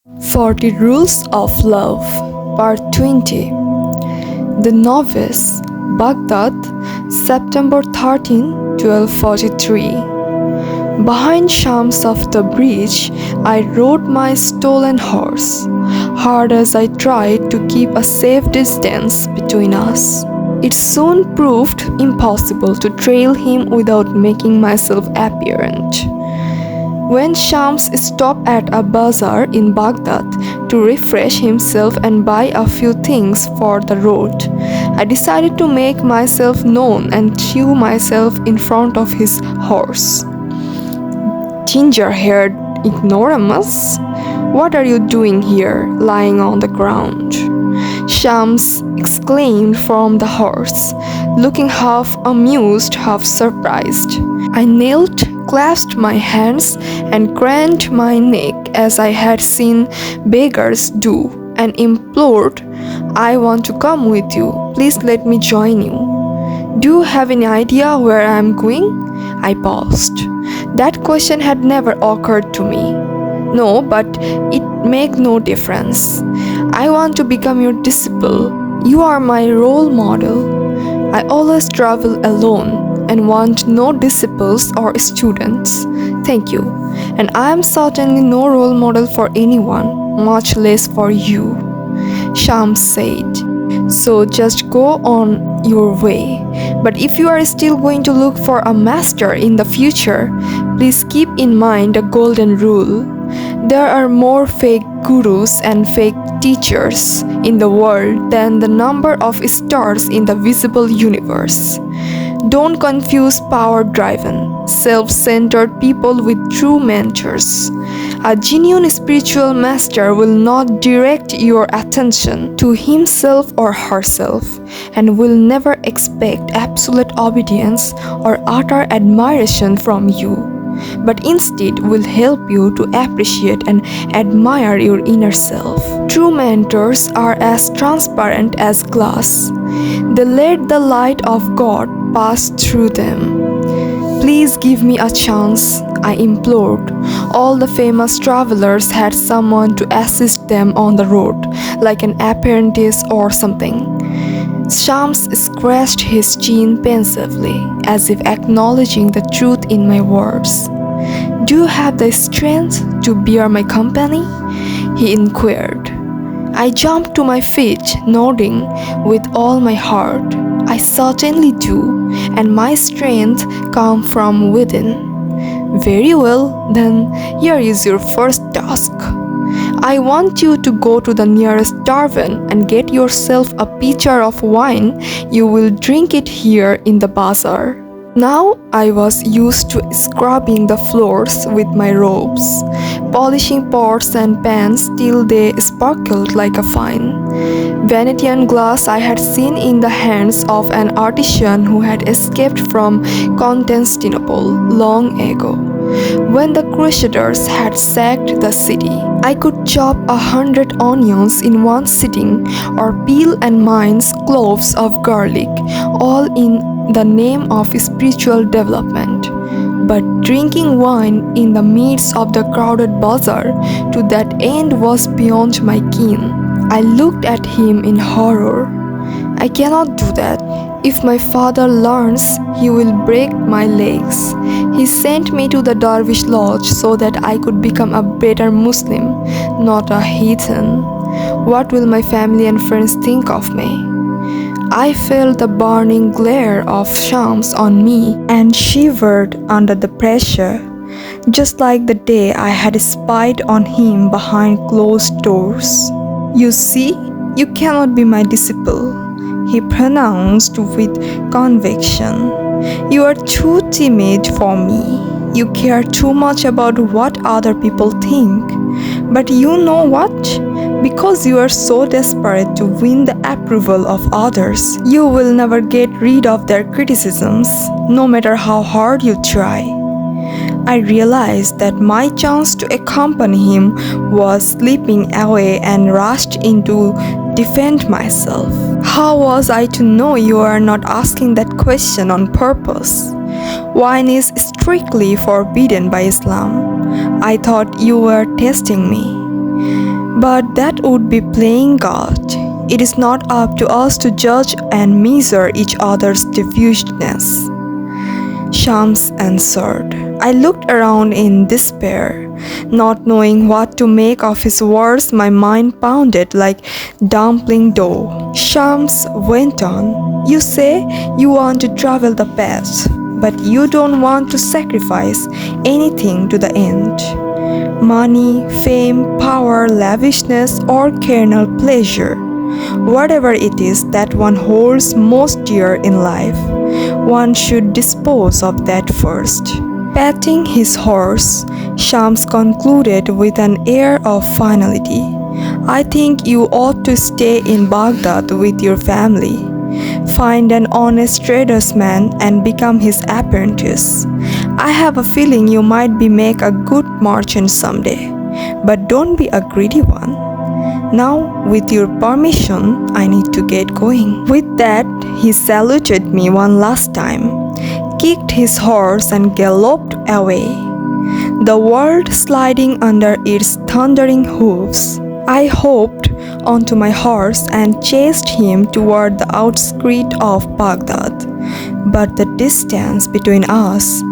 40 Rules of Love, Part 20. The Novice, Baghdad, September 13, 1243. Behind Shams of the bridge, I rode my stolen horse, hard as I tried to keep a safe distance between us. It soon proved impossible to trail him without making myself apparent. When Shams stopped at a bazaar in Baghdad to refresh himself and buy a few things for the road, I decided to make myself known and threw myself in front of his horse. Ginger-haired ignoramus, what are you doing here, lying on the ground? Shams exclaimed from the horse, looking half amused, half surprised. I knelt, clasped my hands, and craned my neck as I had seen beggars do, and implored, "I want to come with you. Please let me join you." "Do you have any idea where I am going?" I paused. That question had never occurred to me. "No, but it makes no difference. I want to become your disciple. You are my role model. I always travel alone and want no disciples or students. Thank you. And I am certainly no role model for anyone, much less for you," Shams said. "So just go on your way. But if you are still going to look for a master in the future, please keep in mind a golden rule. There are more fake gurus and fake teachers in the world than the number of stars in the visible universe. Don't confuse power-driven, self-centered people with true mentors. A genuine spiritual master will not direct your attention to himself or herself and will never expect absolute obedience or utter admiration from you, but instead will help you to appreciate and admire your inner self. True mentors are as transparent as glass. They let the light of God pass through them. Please give me a chance," I implored. All the famous travelers had someone to assist them on the road, like an apprentice or something. Shams scratched his chin pensively, as if acknowledging the truth in my words. "Do you have the strength to bear my company?" he inquired. I jumped to my feet, nodding with all my heart. "I certainly do, and my strength comes from within." "Very well, then here is your first task. I want you to go to the nearest tavern and get yourself a pitcher of wine. You will drink it here in the bazaar." Now I was used to scrubbing the floors with my robes, polishing pots and pans till they sparkled like a fine Venetian glass I had seen in the hands of an artisan who had escaped from Constantinople long ago, when the Crusaders had sacked the city. I could chop 100 onions in one sitting, or peel and mince cloves of garlic, all in the name of spiritual development. But drinking wine in the midst of the crowded bazaar to that end was beyond my ken. I looked at him in horror. "I cannot do that. If my father learns, he will break my legs. He sent me to the Dervish lodge so that I could become a better Muslim, not a heathen. What will my family and friends think of me?" I felt the burning glare of Shams on me and shivered under the pressure, just like the day I had spied on him behind closed doors. "You see, you cannot be my disciple," he pronounced with conviction. "You are too timid for me. You care too much about what other people think. But you know what? Because you are so desperate to win the approval of others, you will never get rid of their criticisms, no matter how hard you try." I realized that my chance to accompany him was slipping away and rushed in to defend myself. "How was I to know you are not asking that question on purpose? Wine is strictly forbidden by Islam. I thought you were testing me." But that would be playing God. It is not up to us to judge and measure each other's deviousness. Shams answered. I looked around in despair. Not knowing what to make of his words, my mind pounded like dumpling dough. Shams went on. You say you want to travel the path, but you don't want to sacrifice anything to the end. Money, fame, power, lavishness, or carnal pleasure. Whatever it is that one holds most dear in life, one should dispose of that first. Patting his horse, Shams concluded with an air of finality. I think you ought to stay in Baghdad with your family. Find an honest tradesman and become his apprentice. I have a feeling you might make a good merchant someday, but don't be a greedy one. Now, with your permission, I need to get going. With that, he saluted me one last time, kicked his horse and galloped away, the world sliding under its thundering hoofs. I hopped onto my horse and chased him toward the outskirts of Baghdad. But the distance between us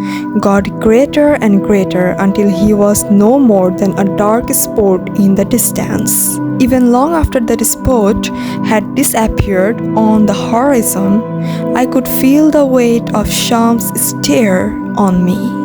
got greater and greater until he was no more than a dark spot in the distance. Even long after that spot had disappeared on the horizon, I could feel the weight of Shams' stare on me.